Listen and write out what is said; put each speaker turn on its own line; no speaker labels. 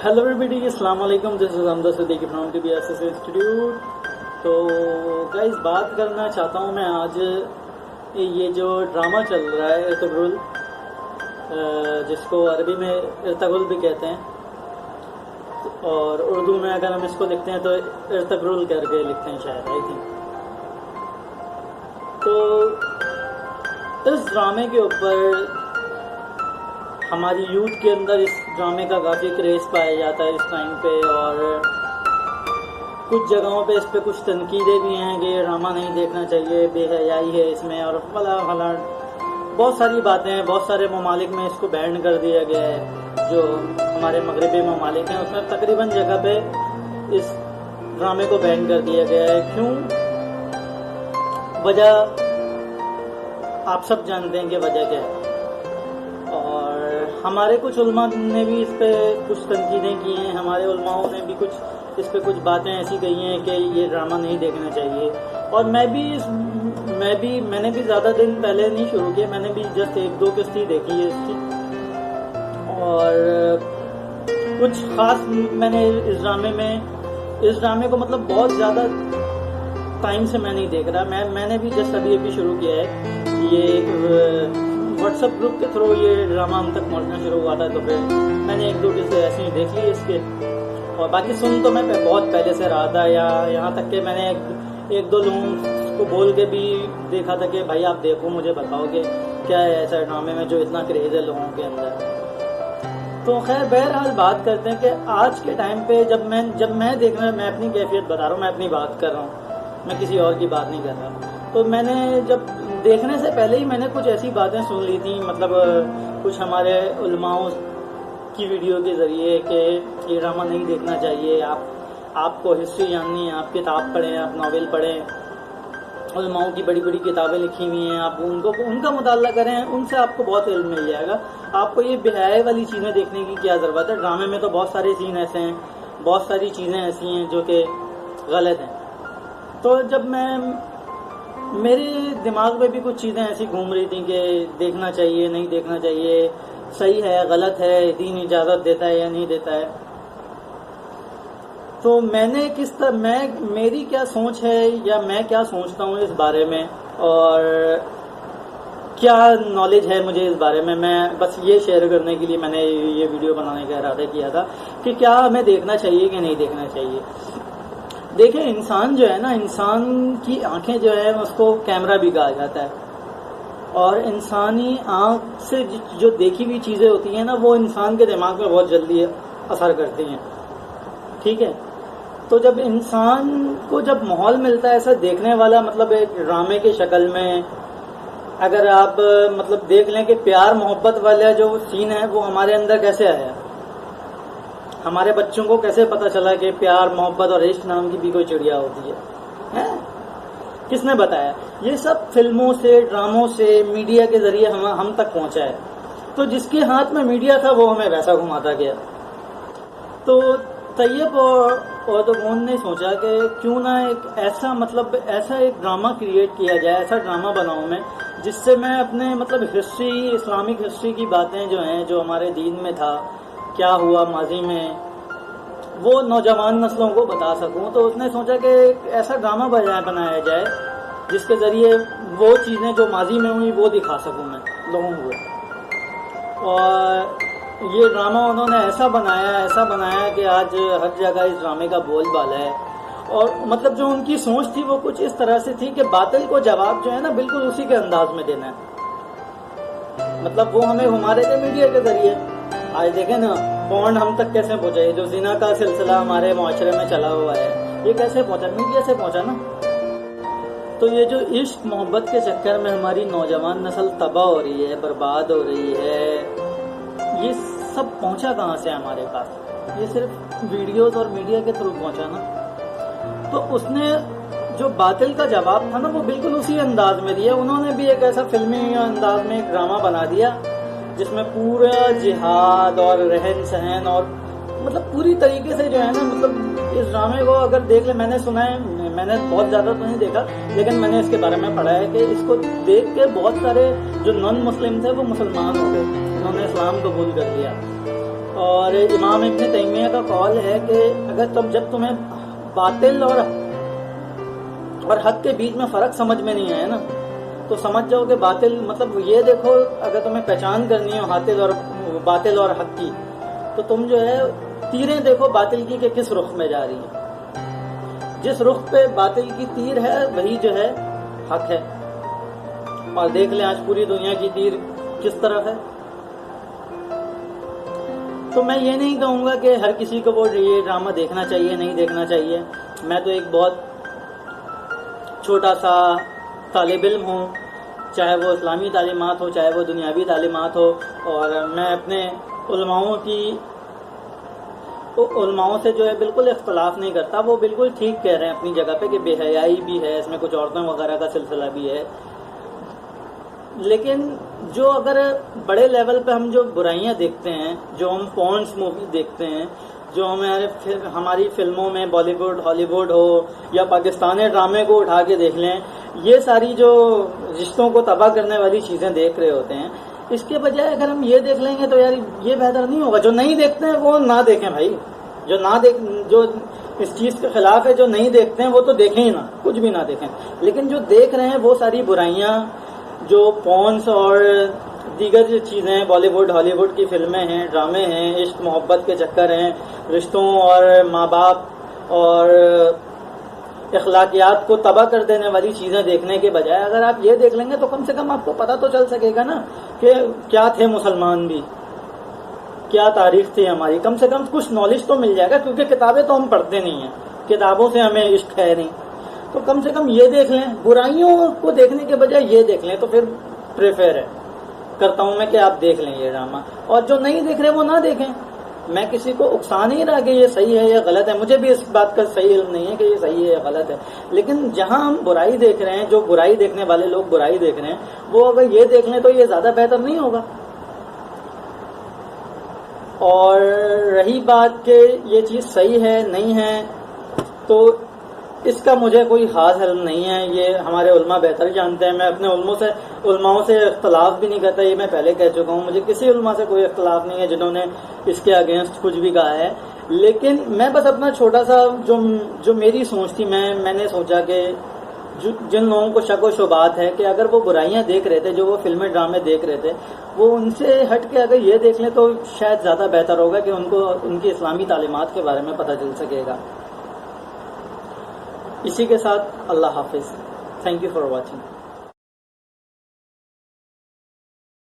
Hello everybody, अस्सलाम वालेकुम। This is Hamza Siddiqui from TBSS institute. तो गाइस, बात करना चाहता हूँ मैं आज ये जो ड्रामा चल रहा है इर्तुगरुल, जिसको अरबी में इर्तुगरुल भी कहते हैं और उर्दू में अगर हम इसको लिखते हैं तो इर्तुगरुल करके लिखते हैं शायद, आई थिंक। तो इस ड्रामे के ऊपर हमारी यूथ के अंदर इस ड्रामे का काफ़ी क्रेज़ पाया जाता है इस टाइम पे, और कुछ जगहों पे इस पे कुछ तनकीदें भी हैं कि ये ड्रामा नहीं देखना चाहिए, बेहयाई है इसमें और फला फला बहुत सारी बातें हैं। बहुत सारे ममालिक में इसको बैन कर दिया गया है, जो हमारे मगरबी ममालिक हैं उसमें तकरीबन जगह पे इस ड्रामे को बैन कर दिया गया है। क्यों? वजह आप सब जानते हैं कि वजह क्या है, और हमारे कुछ उलमा ने भी इस पे कुछ तनकीदें की हैं। हमारे उलमाओं ने भी कुछ इस पे कुछ बातें ऐसी कही हैं कि ये ड्रामा नहीं देखना चाहिए। और मैंने भी ज़्यादा दिन पहले नहीं शुरू किया, मैंने भी जस्ट 1-2 किस्ती देखी है इसकी, और कुछ ख़ास मैंने इस ड्रामे को मतलब बहुत ज़्यादा टाइम से मैं नहीं देख रहा। मैंने भी जस्ट अभी शुरू किया है। ये व्हाट्सएप ग्रुप के थ्रू ये ड्रामा हम तक पहुंचना शुरू हुआ था, तो फिर मैंने 1-2 किस्से ऐसे ही देख ली इसके, और बाकी सुन तो मैं बहुत पहले से रहा था। या यहाँ तक कि मैंने 1-2 लोगों को बोल के भी देखा था कि भाई आप देखो, मुझे बताओ कि क्या है ऐसा ड्रामे में जो इतना क्रेज है लोगों के अंदर। तो खैर, बहरहाल बात करते हैं कि आज के टाइम पे जब मैं देख रहा हूँ, मैं अपनी कैफियत बता रहा हूँ, मैं अपनी बात कर रहा हूँ, मैं किसी और की बात नहीं कर रहा। तो मैंने जब देखने से पहले ही मैंने कुछ ऐसी बातें सुन ली थी, मतलब कुछ हमारे उलमाओं की वीडियो के ज़रिए कि ये ड्रामा नहीं देखना चाहिए, आपको हिस्ट्री जाननी है, आप किताब पढ़ें, आप नावल पढ़ें, उलमाओं की बड़ी बड़ी किताबें लिखी हुई हैं, आप उनका मुताला करें, उनसे आपको बहुत इल्म मिल जाएगा। आपको ये बेहयाई वाली चीज़ें देखने की क्या ज़रूरत है। ड्रामे में तो बहुत सारे सीन ऐसे हैं, बहुत सारी चीज़ें ऐसी हैं जो कि गलत हैं। तो जब मेरे दिमाग में भी कुछ चीज़ें ऐसी घूम रही थी कि देखना चाहिए, नहीं देखना चाहिए, सही है, गलत है, दीन इजाज़त देता है या नहीं देता है। तो मैंने मेरी क्या सोच है या मैं क्या सोचता हूँ इस बारे में, और क्या नॉलेज है मुझे इस बारे में, मैं बस ये शेयर करने के लिए मैंने ये वीडियो बनाने का इरादा किया था कि क्या हमें देखना चाहिए कि नहीं देखना चाहिए। देखें, इंसान जो है ना, इंसान की आंखें जो है उसको कैमरा भी कहा जाता है, और इंसानी आंख से जो देखी हुई चीज़ें होती हैं ना, वो इंसान के दिमाग में बहुत जल्दी असर करती हैं। ठीक है, तो जब इंसान को जब माहौल मिलता है ऐसा देखने वाला, मतलब एक ड्रामे की शक्ल में, अगर आप मतलब देख लें कि प्यार मोहब्बत वाला जो सीन है वो हमारे अंदर कैसे आया, हमारे बच्चों को कैसे पता चला कि प्यार मोहब्बत और इश्क नाम की भी कोई चिड़िया होती है? किसने बताया? ये सब फिल्मों से, ड्रामों से, मीडिया के जरिए हम तक पहुंचा है। तो जिसके हाथ में मीडिया था वो हमें वैसा घुमाता गया। तो तैयब और तो कौन ने सोचा कि क्यों ना ऐसा एक ड्रामा क्रिएट किया जाए, ऐसा ड्रामा बनाऊं मैं जिससे मैं अपने मतलब हिस्ट्री, इस्लामिक हिस्ट्री की बातें जो हैं, जो हमारे दीन में था, क्या हुआ माजी में, वो नौजवान नस्लों को बता सकूं। तो उसने सोचा कि ऐसा ड्रामा बनाया जाए जिसके ज़रिए वो चीज़ें जो माजी में हुई वो दिखा सकूं मैं लोगों को। और ये ड्रामा उन्होंने ऐसा बनाया कि आज हर जगह इस ड्रामे का बोलबाला है। और मतलब जो उनकी सोच थी वो कुछ इस तरह से थी कि बातिल को जवाब जो है ना बिल्कुल उसी के अंदाज में देना है। मतलब वो हमें घुमा रहे थे मीडिया के ज़रिए। आज देखें ना, पॉर्न हम तक कैसे पहुंचा, है जो जिना का सिलसिला हमारे माशरे में चला हुआ है, ये कैसे पहुंचा? मीडिया से पहुंचा ना। तो ये जो इश्क मोहब्बत के चक्कर में हमारी नौजवान नस्ल तबाह हो रही है, बर्बाद हो रही है, ये सब पहुंचा कहाँ से हमारे पास? ये सिर्फ वीडियोस और मीडिया के थ्रू पहुंचा ना। तो उसने जो बातिल का जवाब था ना वो बिल्कुल उसी अंदाज में दिया। उन्होंने भी एक ऐसा फिल्मी अंदाज में एक ड्रामा बना दिया जिसमें पूरा जिहाद और रहन सहन और मतलब पूरी तरीके से जो है ना, मतलब इस ड्रामे को अगर देख ले, मैंने सुना है, मैंने बहुत ज़्यादा तो नहीं देखा, लेकिन मैंने इसके बारे में पढ़ा है कि इसको देख के बहुत सारे जो नॉन मुस्लिम थे वो मुसलमान हो गए, उन्होंने इस्लाम कबूल कर लिया। और इमाम इब्न तैमिया का कौल है कि अगर जब तुम्हें बातिल और हक के बीच में फ़र्क समझ में नहीं आया ना, तो समझ जाओ कि बातिल मतलब ये देखो, अगर तुम्हें पहचान करनी हो बातिल और हक की, तो तुम जो है तीरें देखो बातिल की कि किस रुख में जा रही है। जिस रुख पे बातिल की तीर है वही जो है हक है। और देख लें आज पूरी दुनिया की तीर किस तरफ है। तो मैं ये नहीं कहूँगा कि हर किसी को वो ये ड्रामा देखना चाहिए, नहीं देखना चाहिए। मैं तो एक बहुत छोटा सा तालिब इल्म हूँ, चाहे वो इस्लामी तालीमात हो, चाहे वो दुनियावी तालीमात हो, और मैं अपने उलमाओं से जो है बिल्कुल इख्तलाफ नहीं करता। वो बिल्कुल ठीक कह रहे हैं अपनी जगह पे कि बेहयाई भी है इसमें, कुछ औरतों वगैरह का सिलसिला भी है। लेकिन जो अगर बड़े लेवल पे हम जो बुराइयां देखते हैं, जो हम पॉर्न्स मूवी देखते हैं, जो हमारी फिल्मों में बॉलीवुड हॉलीवुड हो या पाकिस्तानी ड्रामे को उठा के देख लें, ये सारी जो रिश्तों को तबाह करने वाली चीज़ें देख रहे होते हैं, इसके बजाय अगर हम ये देख लेंगे तो यार ये बेहतर नहीं होगा। जो नहीं देखते हैं वो ना देखें भाई, जो इस चीज़ के खिलाफ है, जो नहीं देखते हैं वो तो देखें ही ना, कुछ भी ना देखें। लेकिन जो देख रहे हैं वो सारी बुराइयाँ, जो पॉर्न्स और दीगर जो चीज़ें, बॉलीवुड हॉलीवुड की फिल्में हैं, ड्रामे हैं, इश्क मोहब्बत के चक्कर हैं, रिश्तों और माँ बाप और अखलाकियात को तबाह कर देने वाली चीज़ें देखने के बजाय अगर आप ये देख लेंगे तो कम से कम आपको पता तो चल सकेगा ना कि क्या थे मुसलमान भी, क्या तारीख थी हमारी। कम से कम कुछ नॉलेज तो मिल जाएगा, क्योंकि किताबें तो हम पढ़ते नहीं हैं, किताबों से हमें इश्क है नहीं। तो कम से कम ये देख लें, बुराइयों को देखने के बजाय ये देख लें, तो फिर प्रेफर करता हूं मैं कि आप देख लें ये ड्रामा। और जो नहीं देख रहे वो ना देखें। मैं किसी को उकसा नहीं रहा कि ये सही है या गलत है, मुझे भी इस बात का सही इल्म नहीं है कि ये सही है या गलत है। लेकिन जहां हम बुराई देख रहे हैं, जो बुराई देखने वाले लोग बुराई देख रहे हैं, वो अगर ये देख लें तो ये ज्यादा बेहतर नहीं होगा। और रही बात कि ये चीज सही है नहीं है, तो इसका मुझे कोई खास इल्म नहीं है, ये हमारे उलमा बेहतर जानते हैं। मैं अपने उलमाओं से इख्तलाफ भी नहीं करता, ये मैं पहले कह चुका हूँ। मुझे किसी उलमा से कोई इख्तलाफ नहीं है जिन्होंने इसके अगेंस्ट कुछ भी कहा है। लेकिन मैं बस अपना छोटा सा जो मेरी सोच थी, मैंने सोचा कि जिन लोगों को शक व शुबात है कि अगर वो बुराइयां देख रहे थे, जो वो फिल्में ड्रामे देख रहे थे, वो उनसे हट के अगर ये देख लें तो शायद ज़्यादा बेहतर होगा कि उनको उनकी इस्लामी तालीमात के बारे में पता चल सकेगा। इसी के साथ अल्लाह हाफिज़। Thank you for watching.